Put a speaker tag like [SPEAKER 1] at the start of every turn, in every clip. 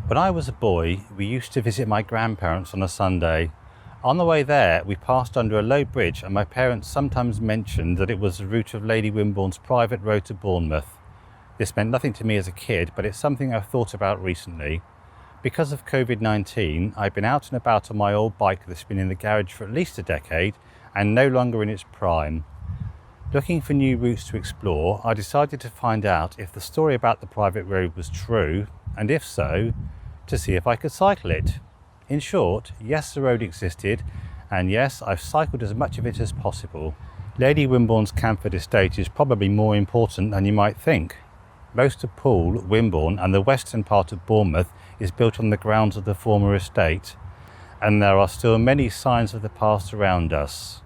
[SPEAKER 1] When I was a boy, we used to visit my grandparents on a Sunday. On the way there, we passed under a low bridge and my parents sometimes mentioned that it was the route of Lady Wimborne's private road to Bournemouth. This meant nothing to me as a kid, but it's something I've thought about recently. Because of COVID-19, I've been out and about on my old bike that's been in the garage for at least a decade and no longer in its prime. Looking for new routes to explore, I decided to find out if the story about the private road was true, and if so, to see if I could cycle it. In short, yes, the road existed, and yes, I've cycled as much of it as possible. Lady Wimborne's Canford estate is probably more important than you might think. Most of Poole, Wimborne and the western part of Bournemouth is built on the grounds of the former estate, and there are still many signs of the past around us.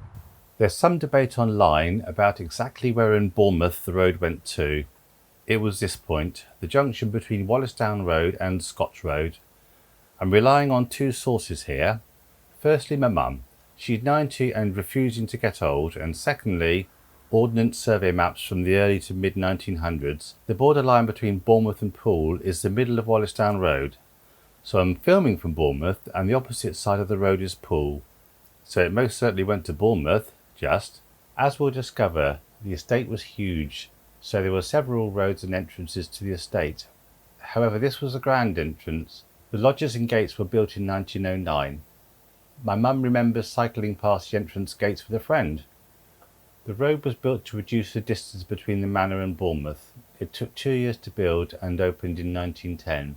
[SPEAKER 1] There's some debate online about exactly where in Bournemouth the road went to. It was this point, the junction between Wallisdown Road and Scotch Road. I'm relying on two sources here. Firstly, my mum. She's 90 and refusing to get old, and secondly, Ordnance Survey maps from the early to mid-1900s. The borderline between Bournemouth and Poole is the middle of Wallisdown Road. So I'm filming from Bournemouth and the opposite side of the road is Poole. So it most certainly went to Bournemouth, just. As we'll discover, the estate was huge, so there were several roads and entrances to the estate. However, this was a grand entrance. The lodges and gates were built in 1909. My mum remembers cycling past the entrance gates with a friend. The road was built to reduce the distance between the manor and Bournemouth. It took 2 years to build and opened in 1910.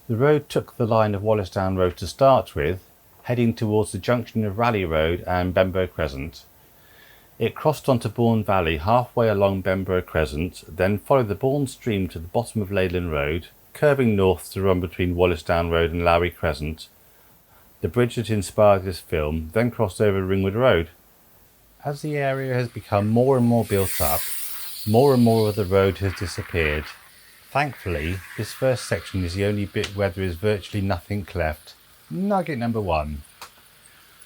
[SPEAKER 1] The road took the line of Wallisdown Road to start with, heading towards the junction of Raleigh Road and Benbow Crescent. It crossed onto Bourne Valley halfway along Benbow Crescent, then followed the Bourne stream to the bottom of Leyland Road, curving north to run between Wallisdown Road and Lowry Crescent. The bridge that inspired this film then crossed over Ringwood Road. As the area has become more and more built up, more and more of the road has disappeared. Thankfully, this first section is the only bit where there is virtually nothing left. Nugget number 1.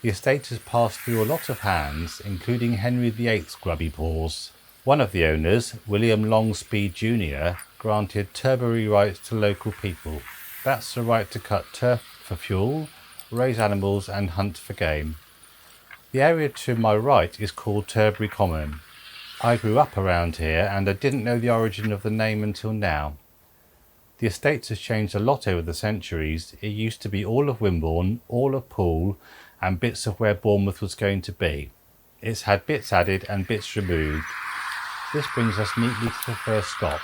[SPEAKER 1] The estate has passed through a lot of hands, including Henry VIII's grubby paws. One of the owners, William Longspeed Jr., granted turbary rights to local people. That's the right to cut turf for fuel, raise animals and hunt for game. The area to my right is called Turbury Common. I grew up around here and I didn't know the origin of the name until now. The estate has changed a lot over the centuries. It used to be all of Wimborne, all of Poole and bits of where Bournemouth was going to be. It's had bits added and bits removed. This brings us neatly to the first stop,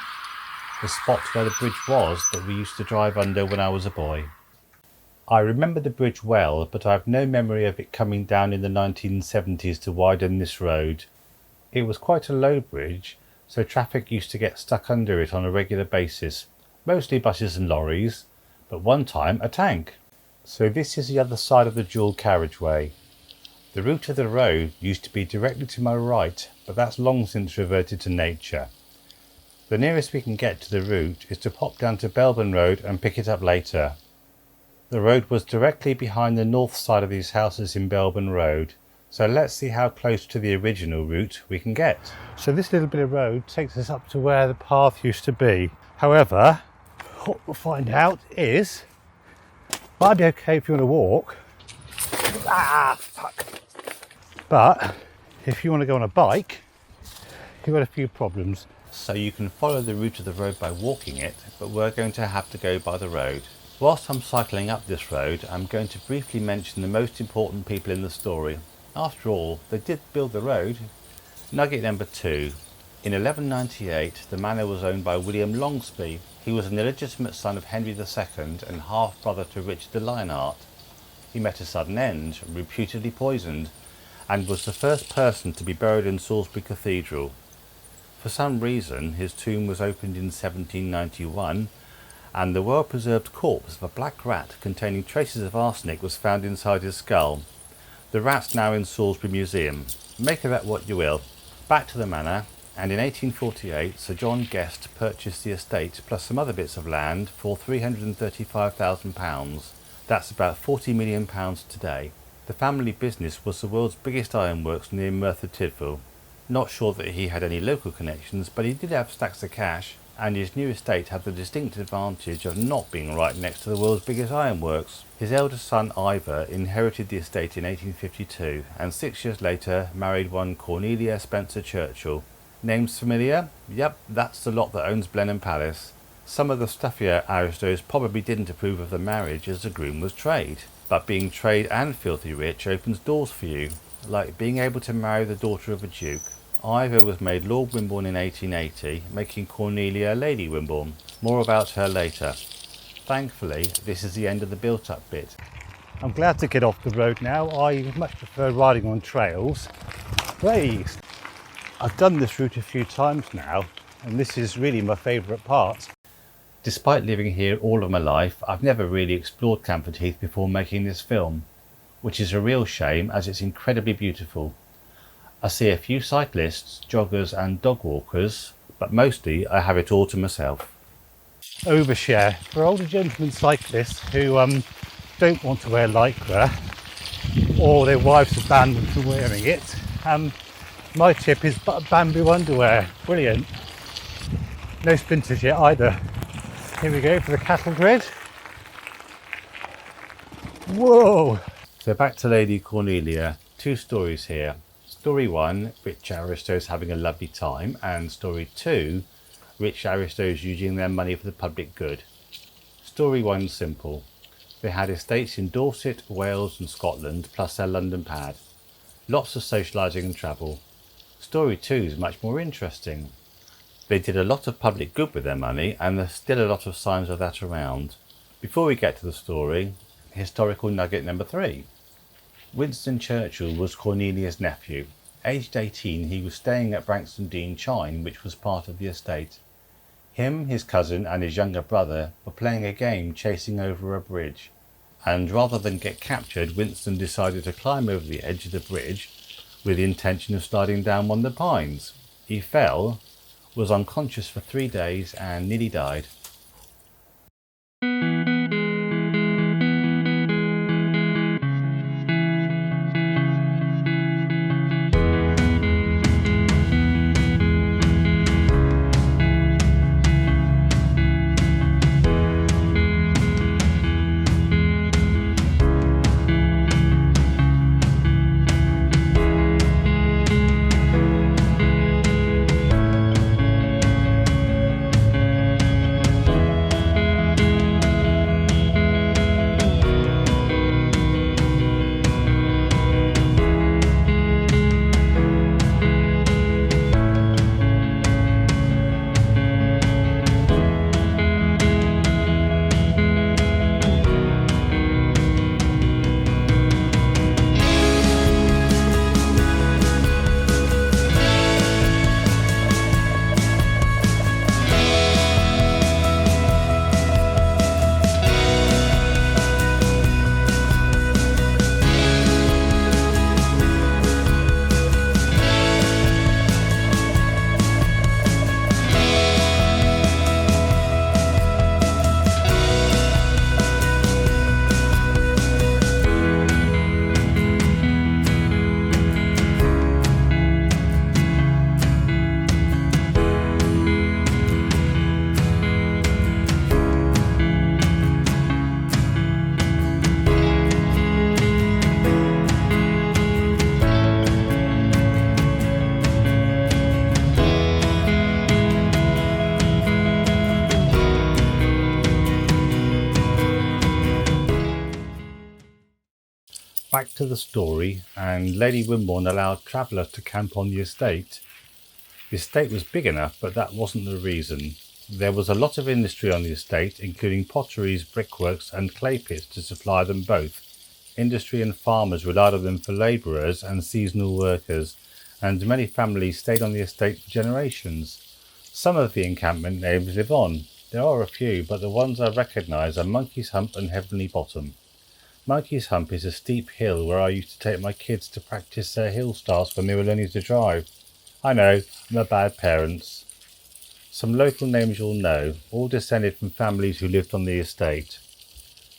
[SPEAKER 1] the spot where the bridge was that we used to drive under when I was a boy. I remember the bridge well, but I have no memory of it coming down in the 1970s to widen this road. It was quite a low bridge, so traffic used to get stuck under it on a regular basis. Mostly buses and lorries, but one time a tank. So this is the other side of the dual carriageway. The route of the road used to be directly to my right, but that's long since reverted to nature. The nearest we can get to the route is to pop down to Belbourne Road and pick it up later. The road was directly behind the north side of these houses in Belbourne Road, so let's see how close to the original route we can get. So this little bit of road takes us up to where the path used to be. However, what we'll find out is, might be okay if you want to walk, fuck. But if you want to go on a bike, you've got a few problems. So you can follow the route of the road by walking it, but we're going to have to go by the road. Whilst I'm cycling up this road, I'm going to briefly mention the most important people in the story. After all, they did build the road. Nugget number 2. In 1198, the manor was owned by William Longspeed. He was an illegitimate son of Henry II and half-brother to Richard the Lionheart. He met a sudden end, reputedly poisoned, and was the first person to be buried in Salisbury Cathedral. For some reason, his tomb was opened in 1791, and the well-preserved corpse of a black rat containing traces of arsenic was found inside his skull. The rat's now in Salisbury Museum. Make of that what you will. Back to the manor, and in 1848 Sir John Guest purchased the estate plus some other bits of land for £335,000. That's about £40 million today. The family business was the world's biggest ironworks near Merthyr Tydfil. Not sure that he had any local connections, but he did have stacks of cash. and his new estate had the distinct advantage of not being right next to the world's biggest ironworks. His eldest son Ivor inherited the estate in 1852 and 6 years later married one Cornelia Spencer Churchill. Names familiar? Yep, that's the lot that owns Blenheim Palace. Some of the stuffier aristos probably didn't approve of the marriage as the groom was trade, but being trade and filthy rich opens doors for you, like being able to marry the daughter of a duke. Ivor was made Lord Wimborne in 1880, making Cornelia Lady Wimborne. More about her later. Thankfully, this is the end of the built-up bit. I'm glad to get off the road now. I much prefer riding on trails. Please. I've done this route a few times now, and this is really my favourite part. Despite living here all of my life, I've never really explored Canford Heath before making this film, which is a real shame as it's incredibly beautiful. I see a few cyclists, joggers and dog walkers, but mostly I have it all to myself. Overshare. For older gentlemen cyclists who don't want to wear lycra, or their wives have banned them from wearing it, my tip is bamboo underwear. Brilliant. No splinters yet either. Here we go for the cattle grid. Whoa! So back to Lady Cornelia. Two stories here. Story 1, rich aristos having a lovely time, and story 2, rich aristos using their money for the public good. Story 1 simple. They had estates in Dorset, Wales and Scotland, plus their London pad. Lots of socialising and travel. Story 2 is much more interesting. They did a lot of public good with their money, and there's still a lot of signs of that around. Before we get to the story, historical nugget number 3. Winston Churchill was Cornelia's nephew. Aged 18, he was staying at Branxton Dean Chine, which was part of the estate. Him, his cousin and his younger brother were playing a game chasing over a bridge, and rather than get captured, Winston decided to climb over the edge of the bridge with the intention of sliding down one of the pines. He fell, was unconscious for 3 days and nearly died. Back to the story, and Lady Wimborne allowed travellers to camp on the estate. The estate was big enough, but that wasn't the reason. There was a lot of industry on the estate, including potteries, brickworks and clay pits to supply them both. Industry and farmers relied on them for labourers and seasonal workers, and many families stayed on the estate for generations. Some of the encampment names live on. There are a few, but the ones I recognise are Monkey's Hump and Heavenly Bottom. Monkey's Hump is a steep hill where I used to take my kids to practice their hill starts when they were learning to drive. I know, I'm a bad parent. Some local names you'll know, all descended from families who lived on the estate.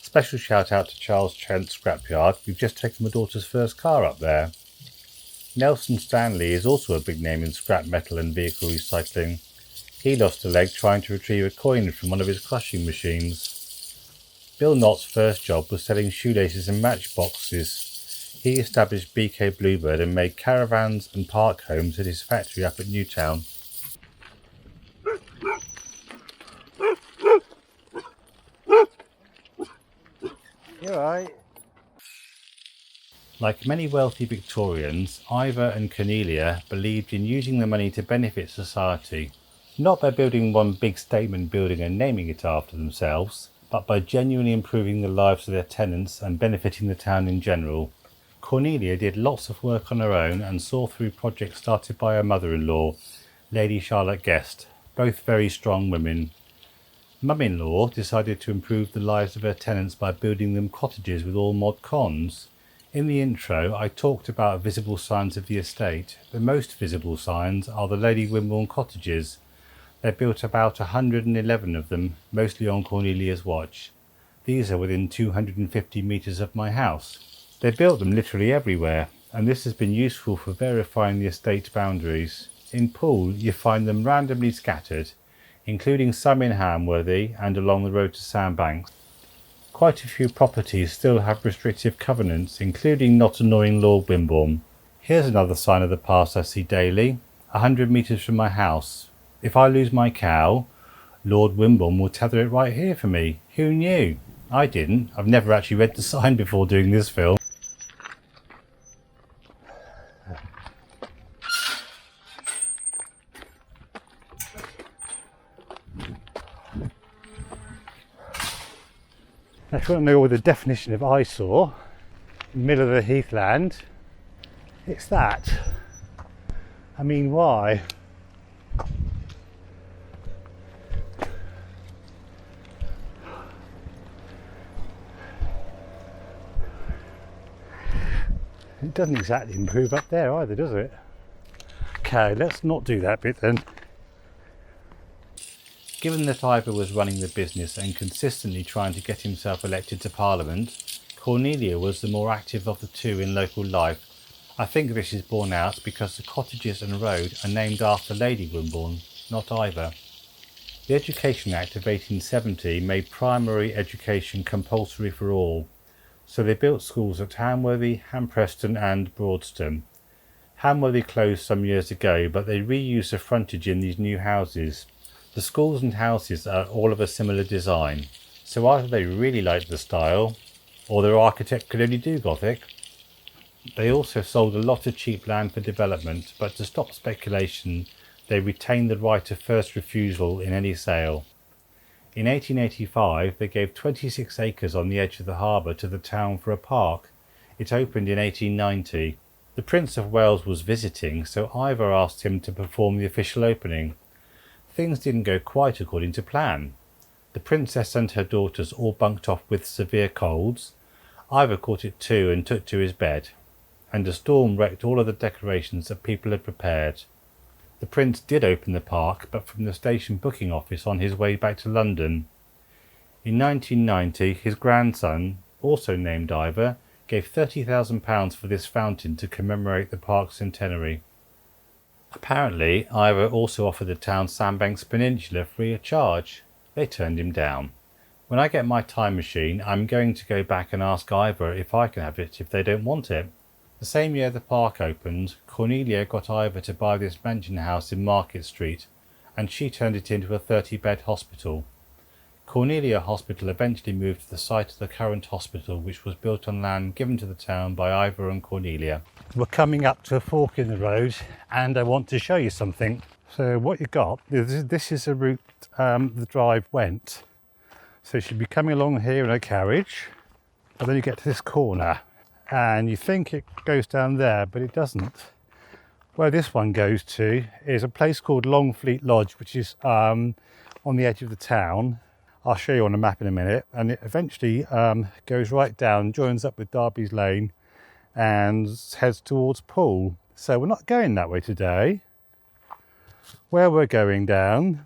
[SPEAKER 1] Special shout out to Charles Trent's scrapyard. We've just taken my daughter's first car up there. Nelson Stanley is also a big name in scrap metal and vehicle recycling. He lost a leg trying to retrieve a coin from one of his crushing machines. Bill Knott's first job was selling shoelaces and matchboxes. He established BK Bluebird and made caravans and park homes at his factory up at Newtown. You're right. Like many wealthy Victorians, Ivor and Cornelia believed in using the money to benefit society, not by building one big statement building and naming it after themselves, but by genuinely improving the lives of their tenants and benefiting the town in general. Cornelia did lots of work on her own and saw through projects started by her mother-in-law, Lady Charlotte Guest, both very strong women. Mum-in-law decided to improve the lives of her tenants by building them cottages with all mod cons. In the intro, I talked about visible signs of the estate. The most visible signs are the Lady Wimborne cottages. They built about 111 of them, mostly on Cornelia's watch. These are within 250 metres of my house. They built them literally everywhere, and this has been useful for verifying the estate boundaries. In Poole, you find them randomly scattered, including some in Hamworthy and along the road to Sandbanks. Quite a few properties still have restrictive covenants, including not annoying Lord Wimborne. Here's another sign of the past I see daily, 100 metres from my house. If I lose my cow, Lord Wimborne will tether it right here for me. Who knew? I didn't. I've never actually read the sign before doing this film. Now, if you want to know what the definition of eyesore, in the middle of the heathland, it's that. I mean, why? It doesn't exactly improve up there either, does it? Okay, let's not do that bit then. Given that Ivor was running the business and consistently trying to get himself elected to Parliament, Cornelia was the more active of the two in local life. I think this is borne out because the cottages and road are named after Lady Wimborne, not Ivor. The Education Act of 1870 made primary education compulsory for all, so they built schools at Hamworthy, Hampreston and Broadston. Hamworthy closed some years ago, but they reused the frontage in these new houses. The schools and houses are all of a similar design, so either they really liked the style, or their architect could only do Gothic. They also sold a lot of cheap land for development, but to stop speculation, they retained the right of first refusal in any sale. In 1885, they gave 26 acres on the edge of the harbour to the town for a park. It opened in 1890. The Prince of Wales was visiting, so Ivor asked him to perform the official opening. Things didn't go quite according to plan. The princess and her daughters all bunked off with severe colds. Ivor caught it too and took to his bed, and a storm wrecked all of the decorations that people had prepared. The prince did open the park, but from the station booking office on his way back to London. In 1990, his grandson, also named Ivor, gave £30,000 for this fountain to commemorate the park's centenary. Apparently, Ivor also offered the town Sandbanks Peninsula free of charge. They turned him down. When I get my time machine, I'm going to go back and ask Ivor if I can have it if they don't want it. The same year the park opened, Cornelia got Ivor to buy this mansion house in Market Street, and she turned it into a 30-bed hospital. Cornelia Hospital eventually moved to the site of the current hospital, which was built on land given to the town by Ivor and Cornelia. We're coming up to a fork in the road, and I want to show you something. So what you got, this is the route the drive went. So you should be coming along here in a carriage, and then you get to this corner, and you think it goes down there, but it doesn't. Where this one goes to is a place called Longfleet Lodge, which is on the edge of the town. I'll show you on a map in a minute, and it eventually goes right down, joins up with Darby's Lane and heads towards Poole. So we're not going that way today. Where we're going down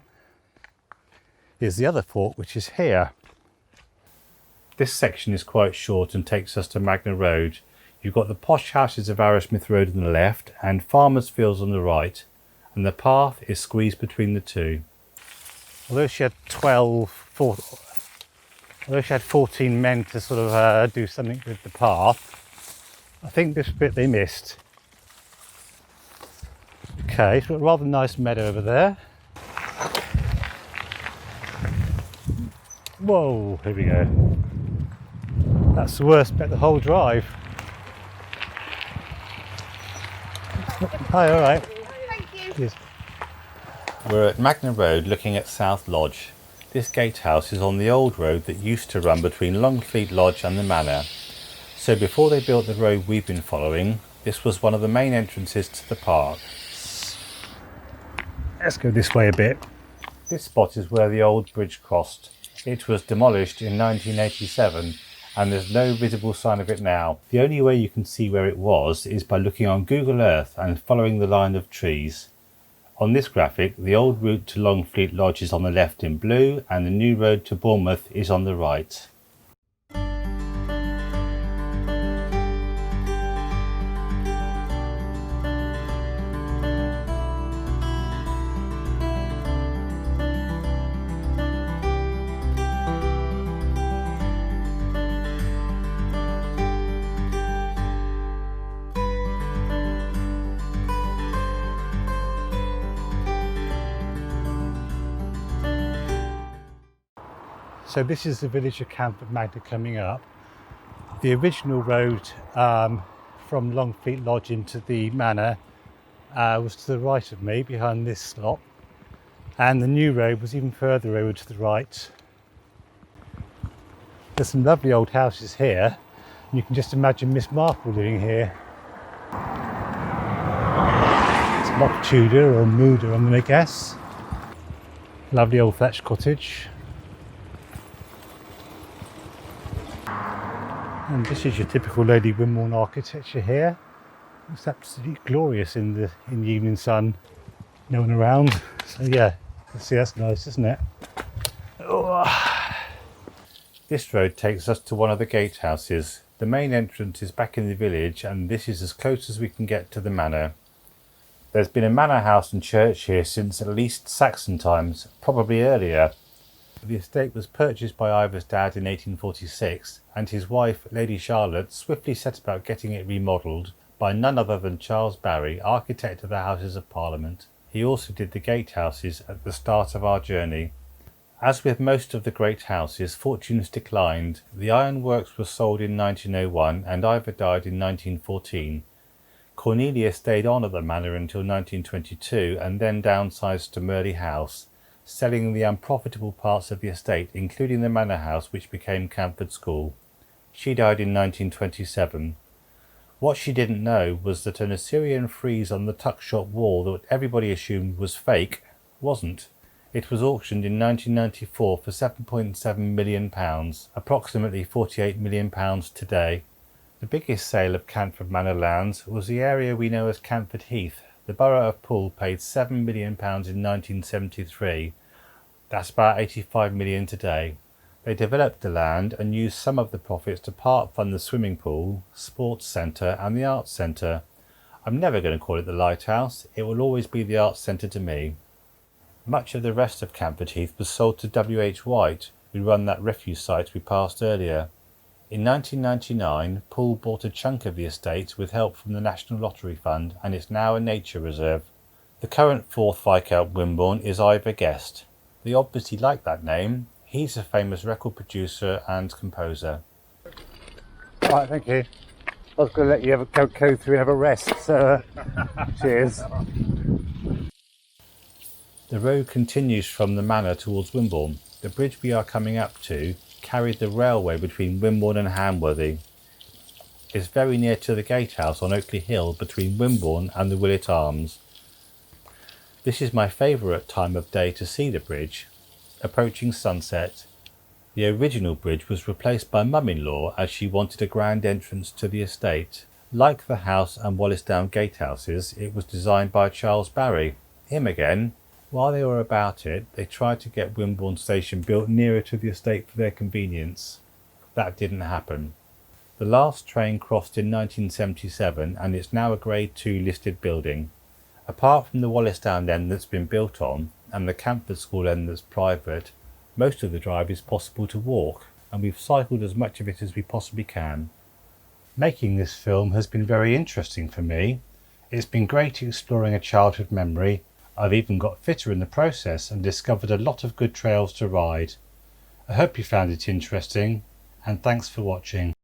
[SPEAKER 1] is the other fork, which is here. This section is quite short and takes us to Magna Road. You've got the posh houses of Arrowsmith Road on the left and Farmers Fields on the right, and the path is squeezed between the two. although she had 14 men to sort of do something with the path, I think this bit they missed. Okay, so a rather nice meadow over there. Whoa, here we go. That's the worst bit of the whole drive. Hi, all right.
[SPEAKER 2] Thank you.
[SPEAKER 1] Yes.
[SPEAKER 3] We're at Magna Road looking at South Lodge. This gatehouse is on the old road that used to run between Longfleet Lodge and the manor. So before they built the road we've been following, this was one of the main entrances to the park.
[SPEAKER 1] Let's go this way a bit.
[SPEAKER 3] This spot is where the old bridge crossed. It was demolished in 1987 and there's no visible sign of it now. The only way you can see where it was is by looking on Google Earth and following the line of trees. On this graphic, the old route to Longfleet Lodge is on the left in blue and the new road to Bournemouth is on the right.
[SPEAKER 1] So this is the village of Canford Manor coming up. The original road from Longfleet Lodge into the manor was to the right of me, behind this slot, and the new road was even further over to the right. There's some lovely old houses here, and you can just imagine Miss Marple living here. It's not Tudor or Moodor, I'm going to guess. Lovely old thatched cottage. And this is your typical Lady Wimborne architecture here. It's absolutely glorious in the evening sun. No one around. So yeah, see, that's nice, isn't it? Oh.
[SPEAKER 3] This road takes us to one of the gatehouses. The main entrance is back in the village and this is as close as we can get to the manor. There's been a manor house and church here since at least Saxon times, probably earlier. The estate was purchased by Ivor's dad in 1846 and his wife, Lady Charlotte, swiftly set about getting it remodelled by none other than Charles Barry, architect of the Houses of Parliament. He also did the gatehouses at the start of our journey. As with most of the great houses, fortunes declined. The ironworks were sold in 1901 and Ivor died in 1914. Cornelia stayed on at the manor until 1922 and then downsized to Merley House, selling the unprofitable parts of the estate, including the manor house which became Canford School. She died in 1927. What she didn't know was that an Assyrian frieze on the tuck shop wall that everybody assumed was fake wasn't. It was auctioned in 1994 for £7.7 million, approximately £48 million today. The biggest sale of Canford Manor lands was the area we know as Canford Heath. The borough of Poole paid £7 million in 1973. That's about £85 million today. They developed the land and used some of the profits to part fund the swimming pool, sports centre and the arts centre. I'm never going to call it the lighthouse. It will always be the arts centre to me. Much of the rest of Canford Heath was sold to W.H. White, who run that refuse site we passed earlier. In 1999, Poole bought a chunk of the estate with help from the National Lottery Fund, and it's now a nature reserve. The current 4th Viscount Wimborne is Ivor Guest. They obviously like that name. He's a famous record producer and composer.
[SPEAKER 1] All right, thank you. I was going to let you have a go through and have a rest, so cheers.
[SPEAKER 3] The road continues from the manor towards Wimborne. The bridge we are coming up to carried the railway between Wimborne and Hamworthy. It's very near to the gatehouse on Oakley Hill between Wimborne and the Willett Arms. This is my favourite time of day to see the bridge, approaching sunset. The original bridge was replaced by Mum-in-law as she wanted a grand entrance to the estate. Like the house and Wallisdown gatehouses, it was designed by Charles Barry. Him again. While they were about it, they tried to get Wimborne Station built nearer to the estate for their convenience. That didn't happen. The last train crossed in 1977 and it's now a Grade 2 listed building. Apart from the Wallisdown end that's been built on, and the Canford school end that's private, most of the drive is possible to walk, and we've cycled as much of it as we possibly can. Making this film has been very interesting for me. It's been great exploring a childhood memory. I've even got fitter in the process and discovered a lot of good trails to ride. I hope you found it interesting, and thanks for watching.